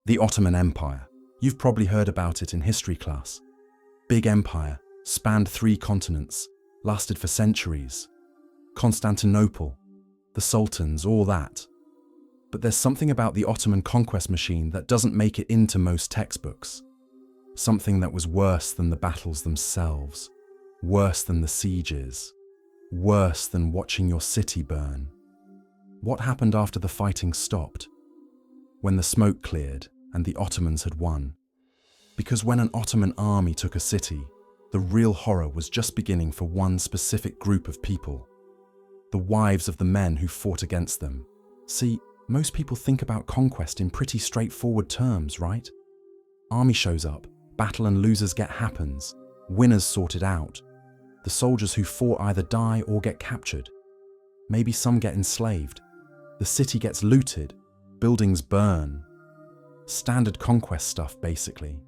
The Ottoman Empire. You've probably heard about it in history class. Big empire, spanned 3 continents, lasted for centuries. Constantinople, the sultans, all that. But there's something about the Ottoman conquest machine that doesn't make it into most textbooks. Something that was worse than the battles themselves, worse than the sieges, worse than watching your city burn. What happened after the fighting stopped? When the smoke cleared and the Ottomans had won. Because when an Ottoman army took a city, the real horror was just beginning for one specific group of people. The wives of the men who fought against them. See, most people think about conquest in pretty straightforward terms, right? Army shows up, battle and losers get happens, winners sorted out. The soldiers who fought either die or get captured. Maybe some get enslaved. The city gets looted, buildings burn. Standard conquest stuff, basically.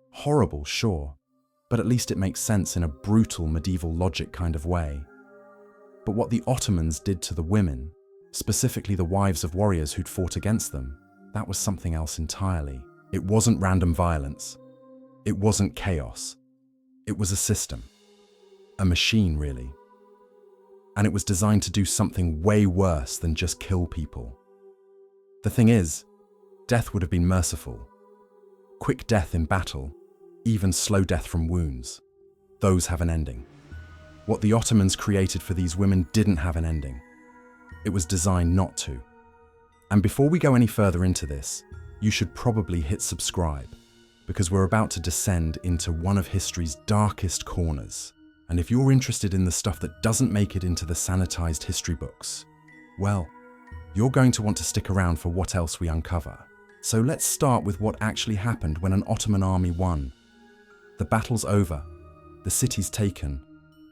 Horrible, sure, but at least it makes sense in a brutal medieval logic kind of way. But what the Ottomans did to the women, specifically the wives of warriors who'd fought against them, that was something else entirely. It wasn't random violence. It wasn't chaos. It was a system. A machine, really. And it was designed to do something way worse than just kill people. The thing is, death would have been merciful. Quick death in battle, even slow death from wounds, those have an ending. What the Ottomans created for these women didn't have an ending. It was designed not to. And before we go any further into this, you should probably hit subscribe, because we're about to descend into one of history's darkest corners. And if you're interested in the stuff that doesn't make it into the sanitized history books, well, you're going to want to stick around for what else we uncover. So let's start with what actually happened when an Ottoman army won. The battle's over, the city's taken,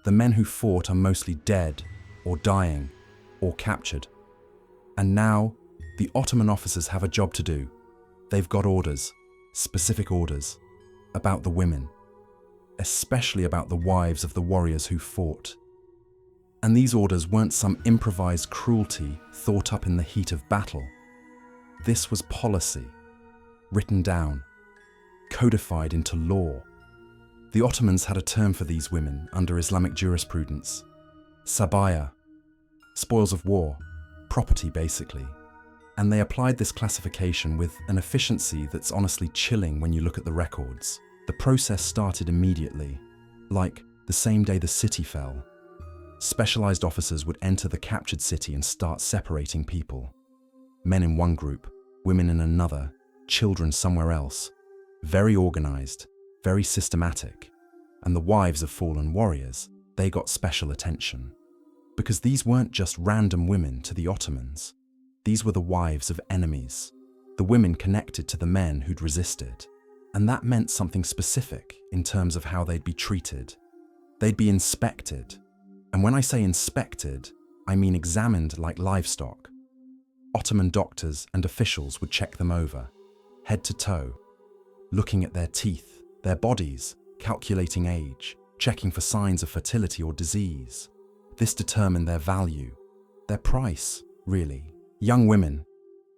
the men who fought are mostly dead, or dying, or captured. And now, the Ottoman officers have a job to do. They've got orders, specific orders, about the women, especially about the wives of the warriors who fought. And these orders weren't some improvised cruelty thought up in the heat of battle. This was policy, written down, codified into law. The Ottomans had a term for these women under Islamic jurisprudence. Sabaya, spoils of war, property basically. And they applied this classification with an efficiency that's honestly chilling when you look at the records. The process started immediately, like the same day the city fell. Specialized officers would enter the captured city and start separating people. Men in one group, women in another, children somewhere else. Very organized, very systematic. And the wives of fallen warriors, they got special attention. Because these weren't just random women to the Ottomans. These were the wives of enemies, the women connected to the men who'd resisted. And that meant something specific in terms of how they'd be treated. They'd be inspected. And when I say inspected, I mean examined like livestock. Ottoman doctors and officials would check them over, head to toe, looking at their teeth, their bodies, calculating age, checking for signs of fertility or disease. This determined their value, their price, really. Young women,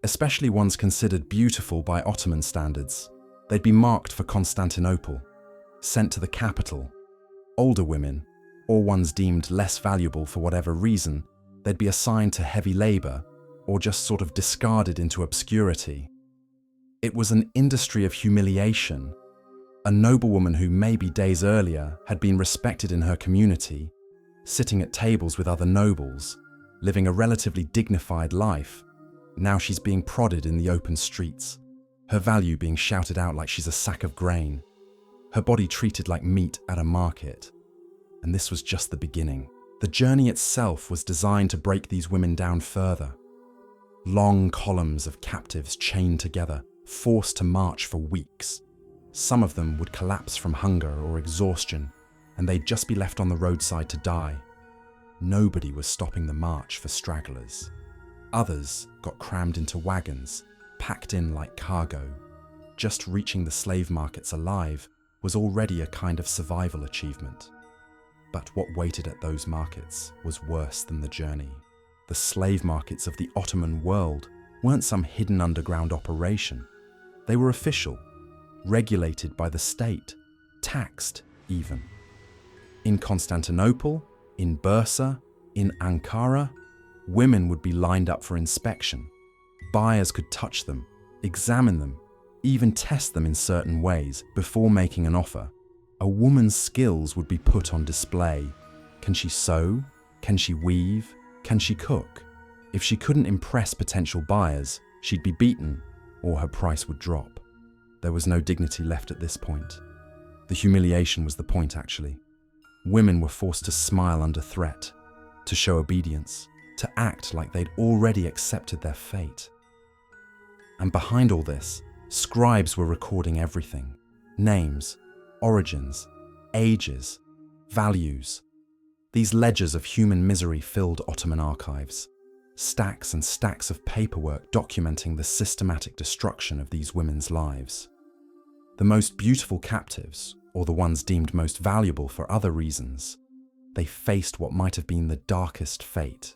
especially ones considered beautiful by Ottoman standards, they'd be marked for Constantinople, sent to the capital. Older women, or ones deemed less valuable for whatever reason, they'd be assigned to heavy labor or just sort of discarded into obscurity. It was an industry of humiliation. A noblewoman who maybe days earlier had been respected in her community, sitting at tables with other nobles, living a relatively dignified life, now she's being prodded in the open streets, her value being shouted out like she's a sack of grain, her body treated like meat at a market. And this was just the beginning. The journey itself was designed to break these women down further. Long columns of captives chained together, forced to march for weeks. Some of them would collapse from hunger or exhaustion, and they'd just be left on the roadside to die. Nobody was stopping the march for stragglers. Others got crammed into wagons, packed in like cargo. Just reaching the slave markets alive was already a kind of survival achievement. But what waited at those markets was worse than the journey. The slave markets of the Ottoman world weren't some hidden underground operation. They were official, regulated by the state, taxed even. In Constantinople, in Bursa, in Ankara, women would be lined up for inspection. Buyers could touch them, examine them, even test them in certain ways before making an offer. A woman's skills would be put on display. Can she sew? Can she weave? Can she cook? If she couldn't impress potential buyers, she'd be beaten or her price would drop. There was no dignity left at this point. The humiliation was the point, actually. Women were forced to smile under threat, to show obedience, to act like they'd already accepted their fate. And behind all this, scribes were recording everything: names, origins, ages, values. These ledgers of human misery filled Ottoman archives, stacks and stacks of paperwork documenting the systematic destruction of these women's lives. The most beautiful captives, or the ones deemed most valuable for other reasons, they faced what might have been the darkest fate.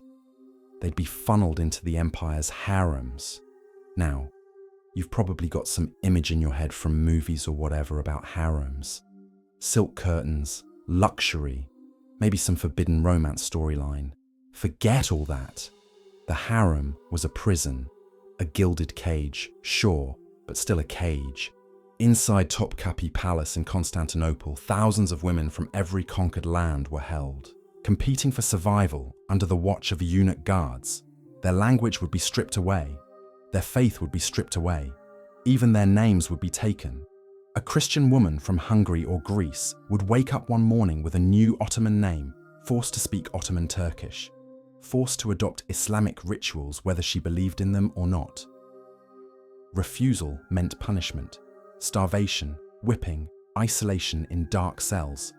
They'd be funneled into the empire's harems. Now, you've probably got some image in your head from movies or whatever about harems. Silk curtains, luxury, maybe some forbidden romance storyline. Forget all that. The harem was a prison, a gilded cage, sure, but still a cage. Inside Topkapi Palace in Constantinople, thousands of women from every conquered land were held, competing for survival under the watch of eunuch guards. Their language would be stripped away. Their faith would be stripped away. Even their names would be taken. A Christian woman from Hungary or Greece would wake up one morning with a new Ottoman name, forced to speak Ottoman Turkish, forced to adopt Islamic rituals whether she believed in them or not. Refusal meant punishment, starvation, whipping, isolation in dark cells.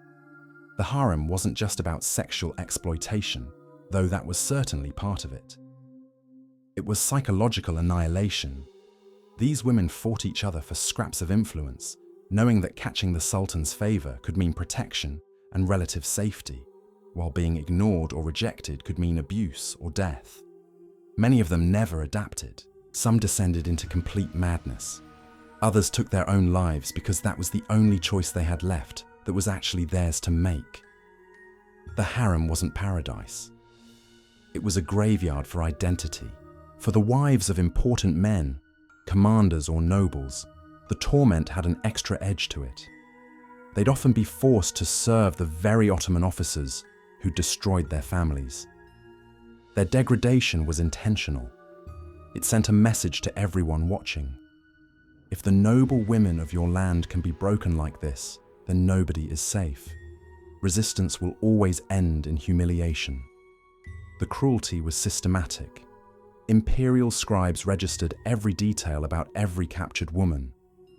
The harem wasn't just about sexual exploitation, though that was certainly part of it. It was psychological annihilation. These women fought each other for scraps of influence, knowing that catching the Sultan's favor could mean protection and relative safety, while being ignored or rejected could mean abuse or death. Many of them never adapted. Some descended into complete madness. Others took their own lives because that was the only choice they had left that was actually theirs to make. The harem wasn't paradise. It was a graveyard for identity. For the wives of important men, commanders or nobles, the torment had an extra edge to it. They'd often be forced to serve the very Ottoman officers who destroyed their families. Their degradation was intentional. It sent a message to everyone watching. If the noble women of your land can be broken like this, then nobody is safe. Resistance will always end in humiliation. The cruelty was systematic. Imperial scribes registered every detail about every captured woman: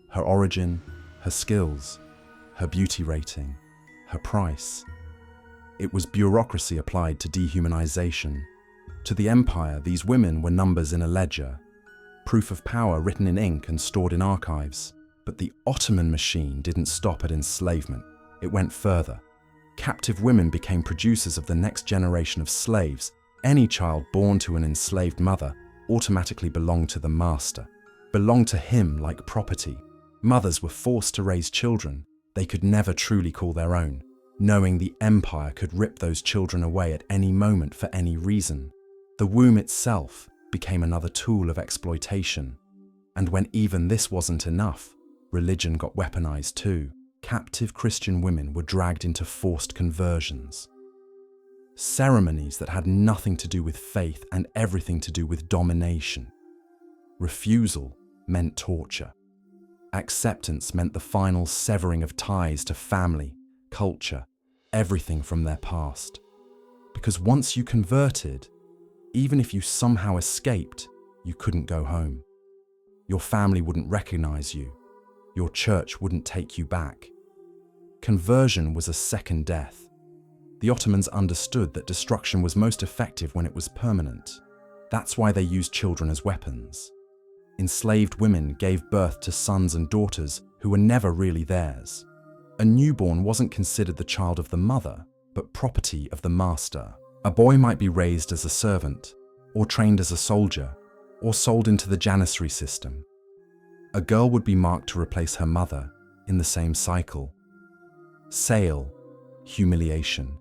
her origin, her skills, her beauty rating, her price. It was bureaucracy applied to dehumanization. To the empire, these women were numbers in a ledger, proof of power written in ink and stored in archives. But the Ottoman machine didn't stop at enslavement. It went further. Captive women became producers of the next generation of slaves. Any child born to an enslaved mother automatically belonged to the master, belonged to him like property. Mothers were forced to raise children they could never truly call their own, knowing the empire could rip those children away at any moment for any reason. The womb itself became another tool of exploitation. And when even this wasn't enough, religion got weaponized too. Captive Christian women were dragged into forced conversions. Ceremonies that had nothing to do with faith and everything to do with domination. Refusal meant torture. Acceptance meant the final severing of ties to family, culture, everything from their past. Because once you converted, even if you somehow escaped, you couldn't go home. Your family wouldn't recognize you. Your church wouldn't take you back. Conversion was a second death. The Ottomans understood that destruction was most effective when it was permanent. That's why they used children as weapons. Enslaved women gave birth to sons and daughters who were never really theirs. A newborn wasn't considered the child of the mother, but property of the master. A boy might be raised as a servant, or trained as a soldier, or sold into the janissary system. A girl would be marked to replace her mother in the same cycle. Sale, humiliation,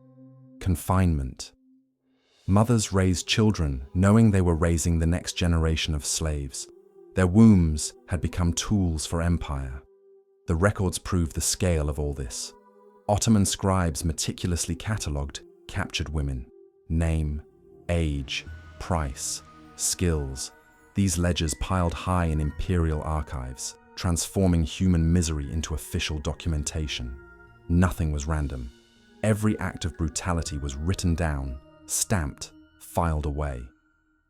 confinement. Mothers raised children knowing they were raising the next generation of slaves. Their wombs had become tools for empire. The records prove the scale of all this. Ottoman scribes meticulously catalogued captured women. Name, age, price, skills. These ledgers piled high in imperial archives, transforming human misery into official documentation. Nothing was random. Every act of brutality was written down, stamped, filed away.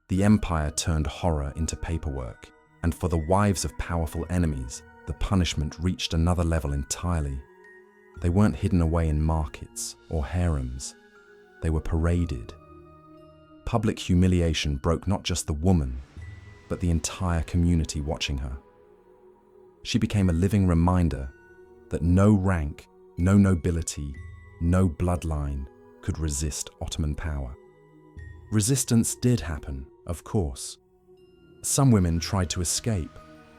The empire turned horror into paperwork, and for the wives of powerful enemies, the punishment reached another level entirely. They weren't hidden away in markets or harems. They were paraded. Public humiliation broke not just the woman, but the entire community watching her. She became a living reminder that no rank, no nobility, no bloodline could resist Ottoman power. Resistance did happen, of course. Some women tried to escape,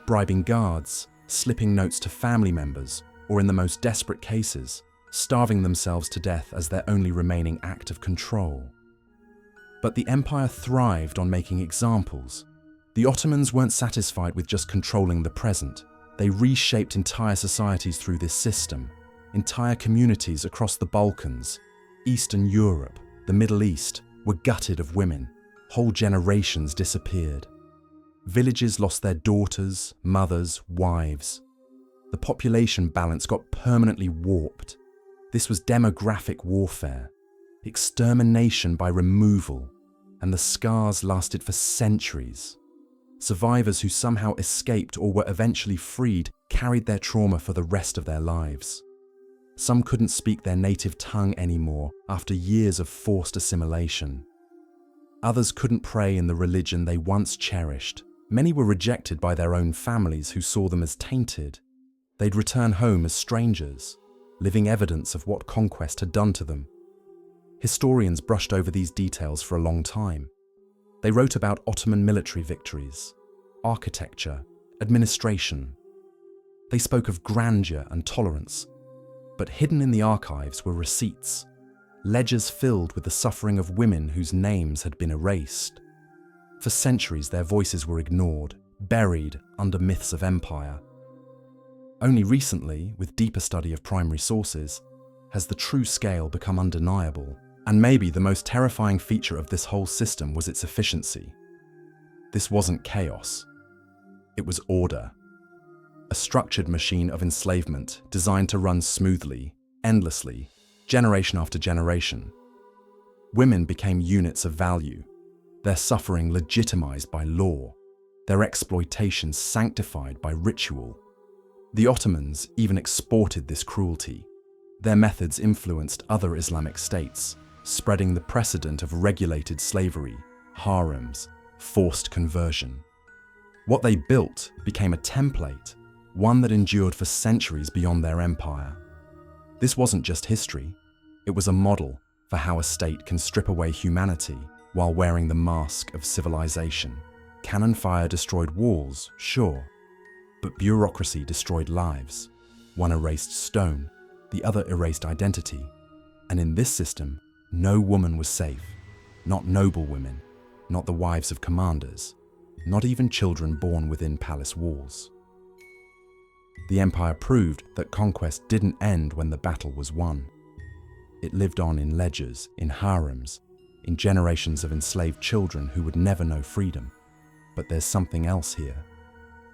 bribing guards, slipping notes to family members, or in the most desperate cases, starving themselves to death as their only remaining act of control. But the empire thrived on making examples. The Ottomans weren't satisfied with just controlling the present. They reshaped entire societies through this system. Entire communities across the Balkans, Eastern Europe, the Middle East were gutted of women. Whole generations disappeared. Villages lost their daughters, mothers, wives. The population balance got permanently warped. This was demographic warfare, extermination by removal, and the scars lasted for centuries. Survivors who somehow escaped or were eventually freed carried their trauma for the rest of their lives. Some couldn't speak their native tongue anymore after years of forced assimilation. Others couldn't pray in the religion they once cherished. Many were rejected by their own families who saw them as tainted. They'd return home as strangers, living evidence of what conquest had done to them. Historians brushed over these details for a long time. They wrote about Ottoman military victories, architecture, administration. They spoke of grandeur and tolerance, but hidden in the archives were receipts, ledgers filled with the suffering of women whose names had been erased. For centuries, their voices were ignored, buried under myths of empire. Only recently, with deeper study of primary sources, has the true scale become undeniable. And maybe the most terrifying feature of this whole system was its efficiency. This wasn't chaos. It was order. A structured machine of enslavement designed to run smoothly, endlessly, generation after generation. Women became units of value, their suffering legitimized by law, their exploitation sanctified by ritual. The Ottomans even exported this cruelty. Their methods influenced other Islamic states, spreading the precedent of regulated slavery, harems, forced conversion. What they built became a template, one that endured for centuries beyond their empire. This wasn't just history, it was a model for how a state can strip away humanity while wearing the mask of civilization. Cannon fire destroyed walls, sure, but bureaucracy destroyed lives. One erased stone, the other erased identity. And in this system, no woman was safe. Not noble women, not the wives of commanders, not even children born within palace walls. The empire proved that conquest didn't end when the battle was won. It lived on in ledgers, in harems, in generations of enslaved children who would never know freedom. But there's something else here.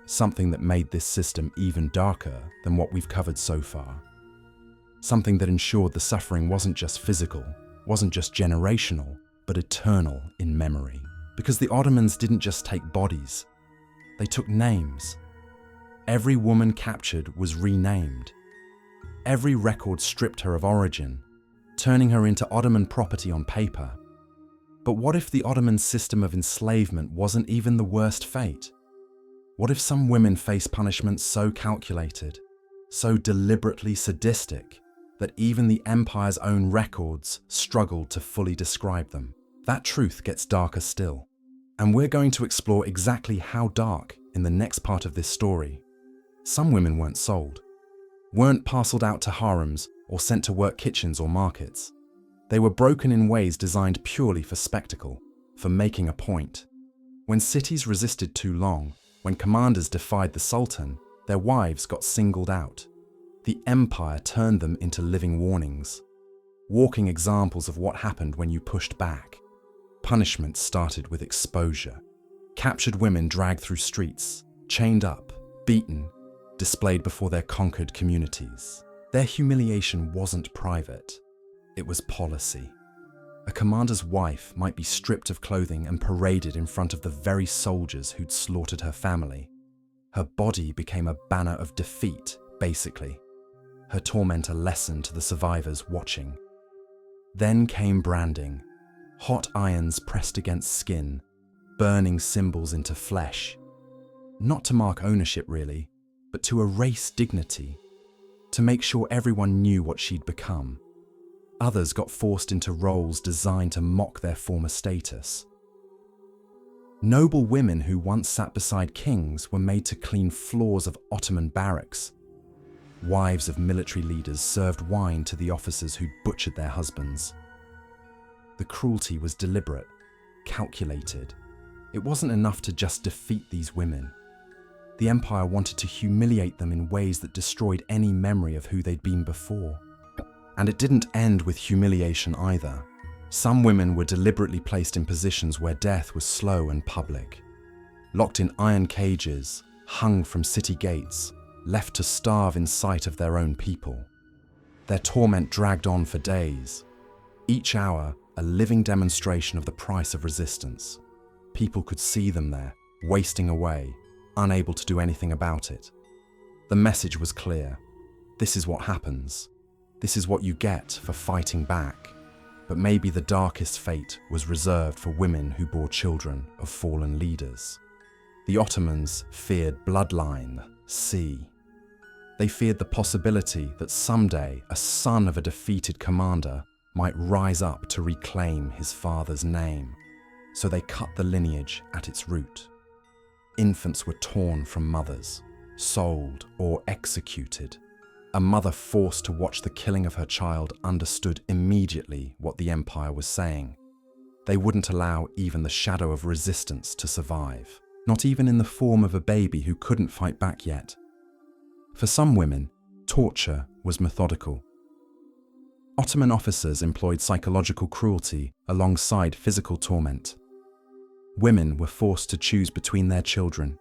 Something that made this system even darker than what we've covered so far. Something that ensured the suffering wasn't just physical, wasn't just generational, but eternal in memory. Because the Ottomans didn't just take bodies, they took names. Every woman captured was renamed. Every record stripped her of origin, turning her into Ottoman property on paper. But what if the Ottoman system of enslavement wasn't even the worst fate? What if some women faced punishment so calculated, so deliberately sadistic, that even the empire's own records struggled to fully describe them? That truth gets darker still. And we're going to explore exactly how dark in the next part of this story. Some women weren't sold, weren't parceled out to harems or sent to work kitchens or markets. They were broken in ways designed purely for spectacle, for making a point. When cities resisted too long, when commanders defied the Sultan, their wives got singled out. The empire turned them into living warnings, walking examples of what happened when you pushed back. Punishment started with exposure. Captured women dragged through streets, chained up, beaten, displayed before their conquered communities. Their humiliation wasn't private, it was policy. A commander's wife might be stripped of clothing and paraded in front of the very soldiers who'd slaughtered her family. Her body became a banner of defeat, basically. Her torment a lesson to the survivors watching. Then came branding. Hot irons pressed against skin, burning symbols into flesh. Not to mark ownership really, but to erase dignity, to make sure everyone knew what she'd become. Others got forced into roles designed to mock their former status. Noble women who once sat beside kings were made to clean floors of Ottoman barracks. Wives of military leaders served wine to the officers who'd butchered their husbands. The cruelty was deliberate, calculated. It wasn't enough to just defeat these women. The empire wanted to humiliate them in ways that destroyed any memory of who they'd been before. And it didn't end with humiliation either. Some women were deliberately placed in positions where death was slow and public. Locked in iron cages, hung from city gates, left to starve in sight of their own people. Their torment dragged on for days. Each hour, a living demonstration of the price of resistance. People could see them there, wasting away, unable to do anything about it. The message was clear. This is what happens. This is what you get for fighting back. But maybe the darkest fate was reserved for women who bore children of fallen leaders. The Ottomans feared bloodline, C. They feared the possibility that someday a son of a defeated commander might rise up to reclaim his father's name. So they cut the lineage at its root. Infants were torn from mothers, sold or executed. A mother forced to watch the killing of her child understood immediately what the empire was saying. They wouldn't allow even the shadow of resistance to survive, not even in the form of a baby who couldn't fight back yet. For some women, torture was methodical. Ottoman officers employed psychological cruelty alongside physical torment. Women were forced to choose between their children.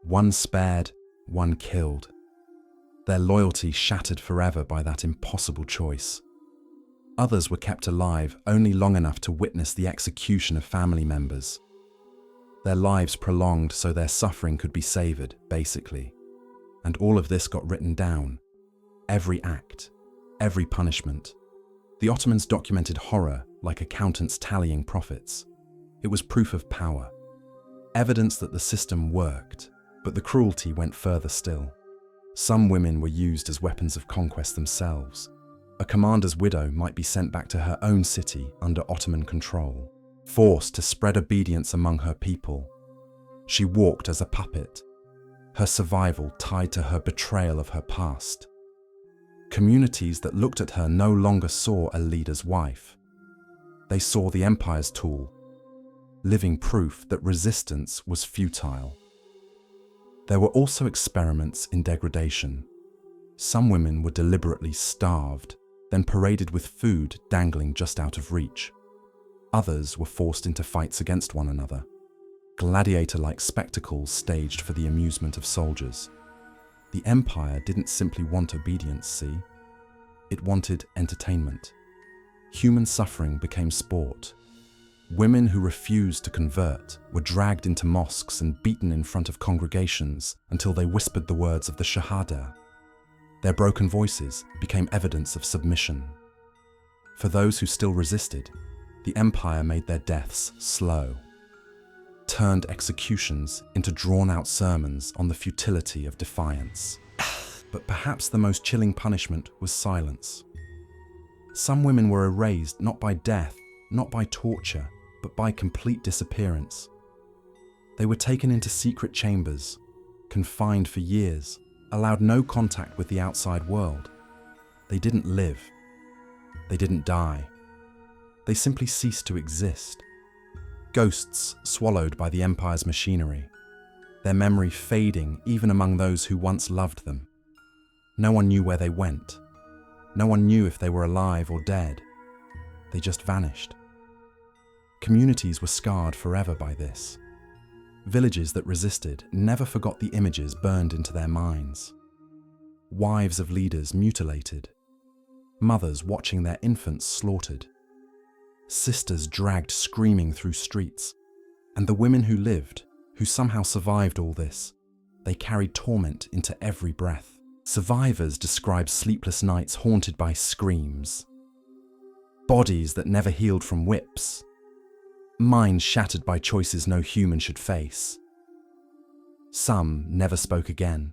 One spared, one killed. Their loyalty shattered forever by that impossible choice. Others were kept alive only long enough to witness the execution of family members. Their lives prolonged so their suffering could be savoured, basically. And all of this got written down. Every act, every punishment. The Ottomans documented horror like accountants tallying profits. It was proof of power. Evidence that the system worked, but the cruelty went further still. Some women were used as weapons of conquest themselves. A commander's widow might be sent back to her own city under Ottoman control, forced to spread obedience among her people. She walked as a puppet, her survival tied to her betrayal of her past. Communities that looked at her no longer saw a leader's wife. They saw the empire's tool, living proof that resistance was futile. There were also experiments in degradation. Some women were deliberately starved, then paraded with food dangling just out of reach. Others were forced into fights against one another, gladiator-like spectacles staged for the amusement of soldiers. The empire didn't simply want obedience, see? It wanted entertainment. Human suffering became sport. Women who refused to convert were dragged into mosques and beaten in front of congregations until they whispered the words of the Shahada. Their broken voices became evidence of submission. For those who still resisted, the empire made their deaths slow, turned executions into drawn-out sermons on the futility of defiance. But perhaps the most chilling punishment was silence. Some women were erased not by death, not by torture, but by complete disappearance. They were taken into secret chambers, confined for years, allowed no contact with the outside world. They didn't live. They didn't die. They simply ceased to exist. Ghosts swallowed by the empire's machinery, their memory fading even among those who once loved them. No one knew where they went. No one knew if they were alive or dead. They just vanished. Communities were scarred forever by this. Villages that resisted never forgot the images burned into their minds. Wives of leaders mutilated. Mothers watching their infants slaughtered. Sisters dragged screaming through streets. And the women who lived, who somehow survived all this, they carried torment into every breath. Survivors described sleepless nights haunted by screams. Bodies that never healed from whips. Minds shattered by choices no human should face. Some never spoke again.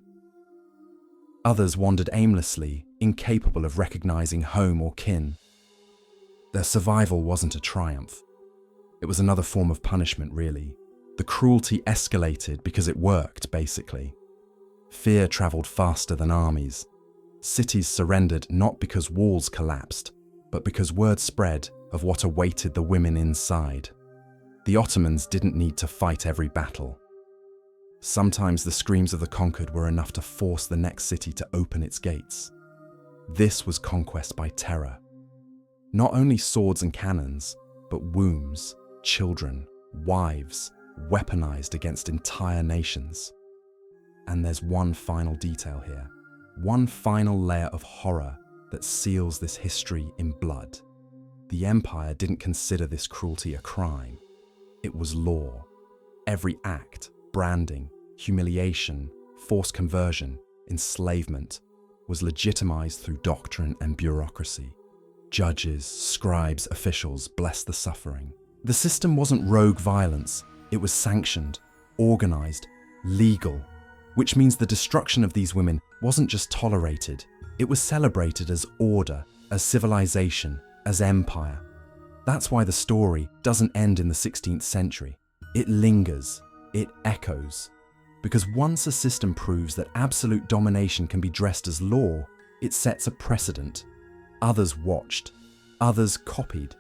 Others wandered aimlessly, incapable of recognizing home or kin. Their survival wasn't a triumph. It was another form of punishment, really. The cruelty escalated because it worked, basically. Fear traveled faster than armies. Cities surrendered not because walls collapsed, but because word spread of what awaited the women inside. The Ottomans didn't need to fight every battle. Sometimes the screams of the conquered were enough to force the next city to open its gates. This was conquest by terror. Not only swords and cannons, but wombs, children, wives, weaponized against entire nations. And there's one final detail here, one final layer of horror that seals this history in blood. The empire didn't consider this cruelty a crime. It was law. Every act, branding, humiliation, forced conversion, enslavement, was legitimized through doctrine and bureaucracy. Judges, scribes, officials blessed the suffering. The system wasn't rogue violence. It was sanctioned, organized, legal, which means the destruction of these women wasn't just tolerated. It was celebrated as order, as civilization, as empire. That's why the story doesn't end in the 16th century. It lingers, it echoes. Because once a system proves that absolute domination can be dressed as law, it sets a precedent. Others watched, others copied.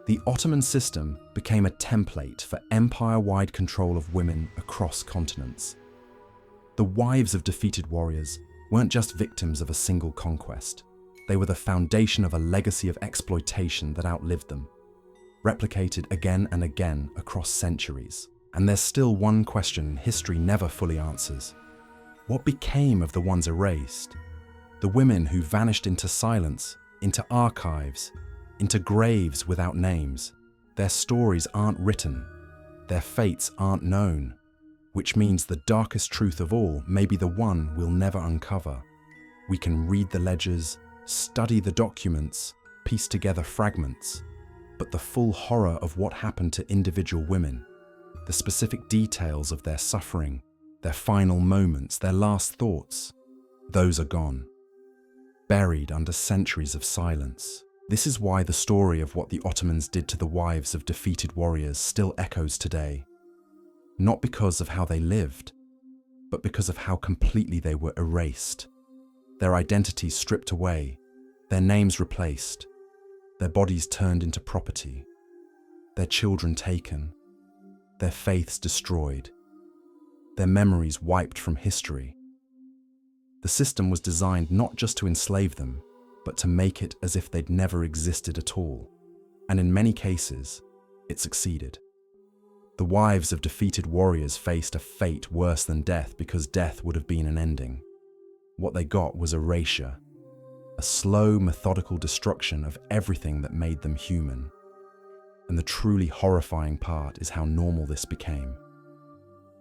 The Ottoman system became a template for empire-wide control of women across continents. The wives of defeated warriors weren't just victims of a single conquest. They were the foundation of a legacy of exploitation that outlived them, replicated again and again across centuries. And there's still one question history never fully answers. What became of the ones erased? The women who vanished into silence, into archives, into graves without names. Their stories aren't written. Their fates aren't known. Which means the darkest truth of all may be the one we'll never uncover. We can read the ledgers, study the documents, piece together fragments, but the full horror of what happened to individual women, the specific details of their suffering, their final moments, their last thoughts, those are gone, buried under centuries of silence. This is why the story of what the Ottomans did to the wives of defeated warriors still echoes today. Not because of how they lived, but because of how completely they were erased. Their identities stripped away, their names replaced, their bodies turned into property, their children taken, their faiths destroyed, their memories wiped from history. The system was designed not just to enslave them, but to make it as if they'd never existed at all. And in many cases, it succeeded. The wives of defeated warriors faced a fate worse than death because death would have been an ending. What they got was erasure, a slow, methodical destruction of everything that made them human. And the truly horrifying part is how normal this became.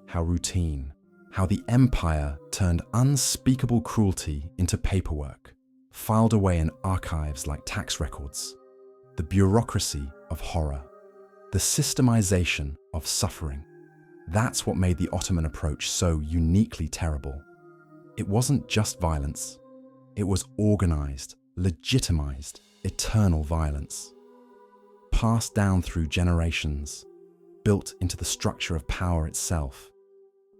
How routine. How the empire turned unspeakable cruelty into paperwork, filed away in archives like tax records. The bureaucracy of horror. The systemization of suffering. That's what made the Ottoman approach so uniquely terrible. It wasn't just violence. It was organized, legitimized, eternal violence. Passed down through generations, built into the structure of power itself.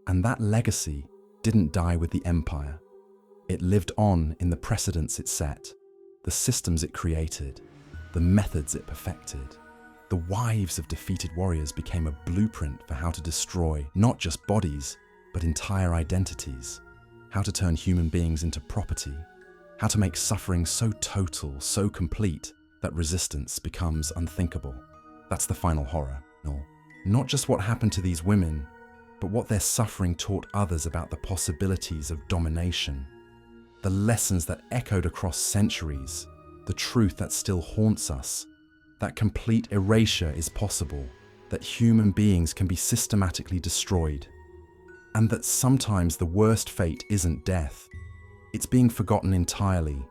And that legacy didn't die with the empire. It lived on in the precedents it set, the systems it created, the methods it perfected. The wives of defeated warriors became a blueprint for how to destroy not just bodies, but entire identities, how to turn human beings into property, how to make suffering so total, so complete, that resistance becomes unthinkable. That's the final horror. No, not just what happened to these women, but what their suffering taught others about the possibilities of domination, the lessons that echoed across centuries, the truth that still haunts us, that complete erasure is possible, that human beings can be systematically destroyed, and that sometimes the worst fate isn't death, it's being forgotten entirely.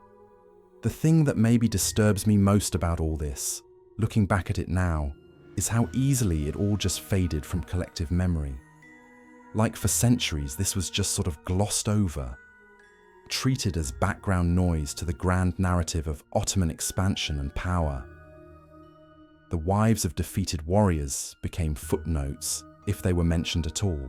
The thing that maybe disturbs me most about all this, looking back at it now, is how easily it all just faded from collective memory. Like for centuries, this was just sort of glossed over, treated as background noise to the grand narrative of Ottoman expansion and power. The wives of defeated warriors became footnotes, if they were mentioned at all,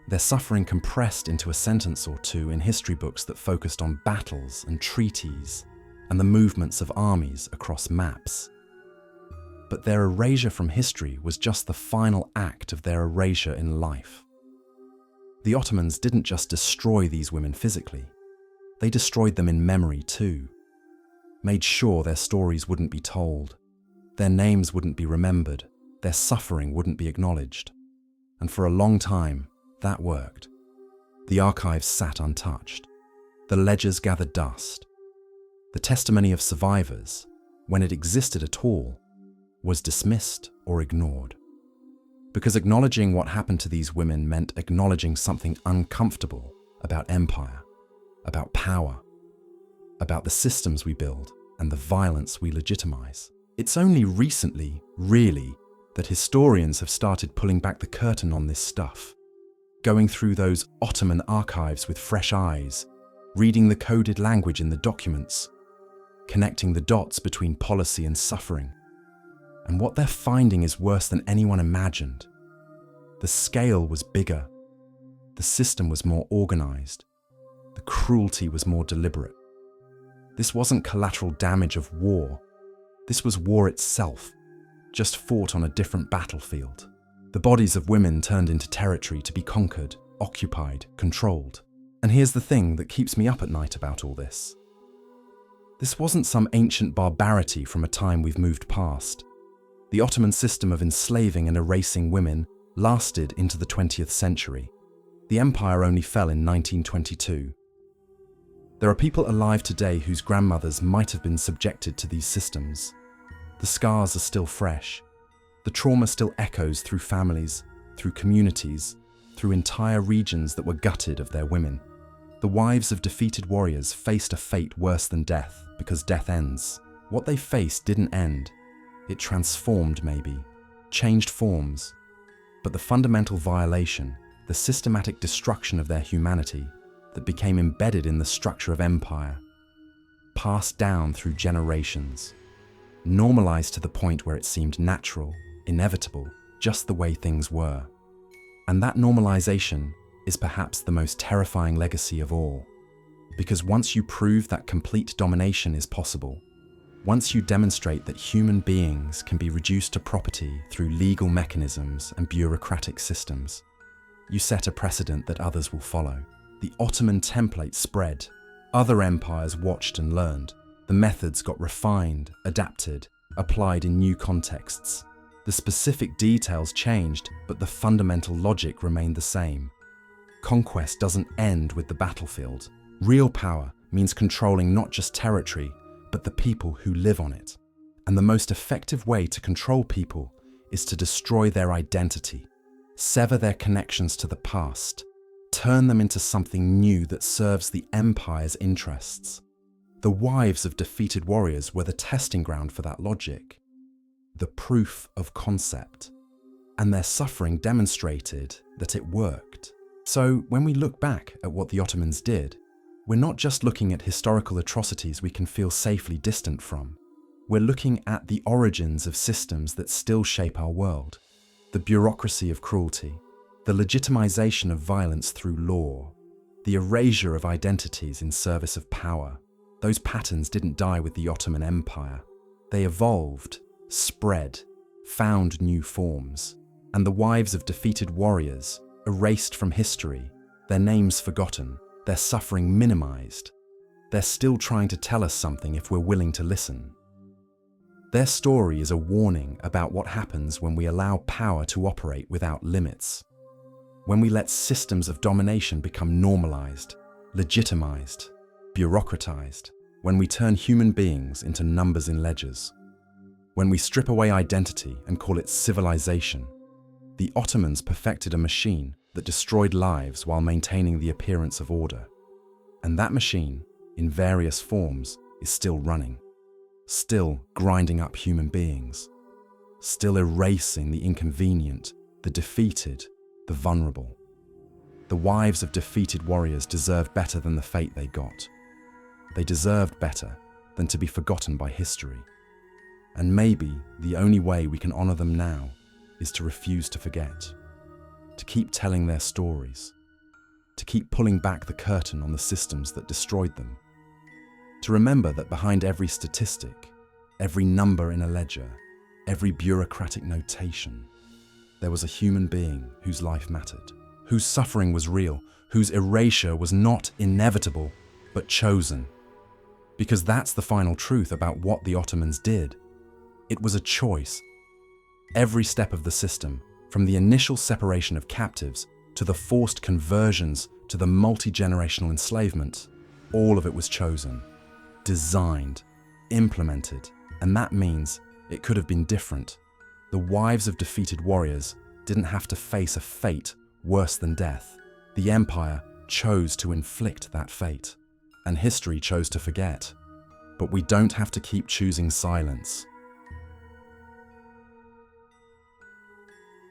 their suffering compressed into a sentence or two in history books that focused on battles and treaties and the movements of armies across maps. But their erasure from history was just the final act of their erasure in life. The Ottomans didn't just destroy these women physically, they destroyed them in memory too, made sure their stories wouldn't be told, their names wouldn't be remembered, their suffering wouldn't be acknowledged. And for a long time, that worked. The archives sat untouched. The ledgers gathered dust. The testimony of survivors, when it existed at all, was dismissed or ignored. Because acknowledging what happened to these women meant acknowledging something uncomfortable about empire, about power, about the systems we build and the violence we legitimize. It's only recently, really, that historians have started pulling back the curtain on this stuff, going through those Ottoman archives with fresh eyes, reading the coded language in the documents, connecting the dots between policy and suffering. And what they're finding is worse than anyone imagined. The scale was bigger. The system was more organized. The cruelty was more deliberate. This wasn't collateral damage of war. This was war itself, just fought on a different battlefield. The bodies of women turned into territory to be conquered, occupied, controlled. And here's the thing that keeps me up at night about all this. This wasn't some ancient barbarity from a time we've moved past. The Ottoman system of enslaving and erasing women lasted into the 20th century. The empire only fell in 1922. There are people alive today whose grandmothers might have been subjected to these systems. The scars are still fresh. The trauma still echoes through families, through communities, through entire regions that were gutted of their women. The wives of defeated warriors faced a fate worse than death, because death ends. What they faced didn't end. It transformed maybe, changed forms. But the fundamental violation, the systematic destruction of their humanity that became embedded in the structure of empire, passed down through generations, normalized to the point where it seemed natural, inevitable, just the way things were. And that normalization is perhaps the most terrifying legacy of all. Because once you prove that complete domination is possible, once you demonstrate that human beings can be reduced to property through legal mechanisms and bureaucratic systems, you set a precedent that others will follow. The Ottoman template spread. Other empires watched and learned. The methods got refined, adapted, applied in new contexts. The specific details changed, but the fundamental logic remained the same. Conquest doesn't end with the battlefield. Real power means controlling not just territory, but the people who live on it. And the most effective way to control people is to destroy their identity, sever their connections to the past, turn them into something new that serves the empire's interests. The wives of defeated warriors were the testing ground for that logic, the proof of concept, and their suffering demonstrated that it worked. So when we look back at what the Ottomans did, we're not just looking at historical atrocities we can feel safely distant from. We're looking at the origins of systems that still shape our world, the bureaucracy of cruelty, the legitimization of violence through law, the erasure of identities in service of power. Those patterns didn't die with the Ottoman Empire. They evolved, spread, found new forms, and the wives of defeated warriors, erased from history, their names forgotten, their suffering minimized. They're still trying to tell us something if we're willing to listen. Their story is a warning about what happens when we allow power to operate without limits. When we let systems of domination become normalized, legitimized, bureaucratized, when we turn human beings into numbers in ledgers, when we strip away identity and call it civilization. The Ottomans perfected a machine that destroyed lives while maintaining the appearance of order. And that machine, in various forms, is still running, still grinding up human beings, still erasing the inconvenient, the defeated, the vulnerable. The wives of defeated warriors deserve better than the fate they got. They deserved better than to be forgotten by history. And maybe the only way we can honor them now is to refuse to forget, to keep telling their stories, to keep pulling back the curtain on the systems that destroyed them, to remember that behind every statistic, every number in a ledger, every bureaucratic notation, there was a human being whose life mattered, whose suffering was real, whose erasure was not inevitable, but chosen. Because that's the final truth about what the Ottomans did. It was a choice. Every step of the system, from the initial separation of captives to the forced conversions to the multi-generational enslavement, all of it was chosen, designed, implemented, and that means it could have been different. The wives of defeated warriors didn't have to face a fate worse than death. The empire chose to inflict that fate, and history chose to forget. But we don't have to keep choosing silence.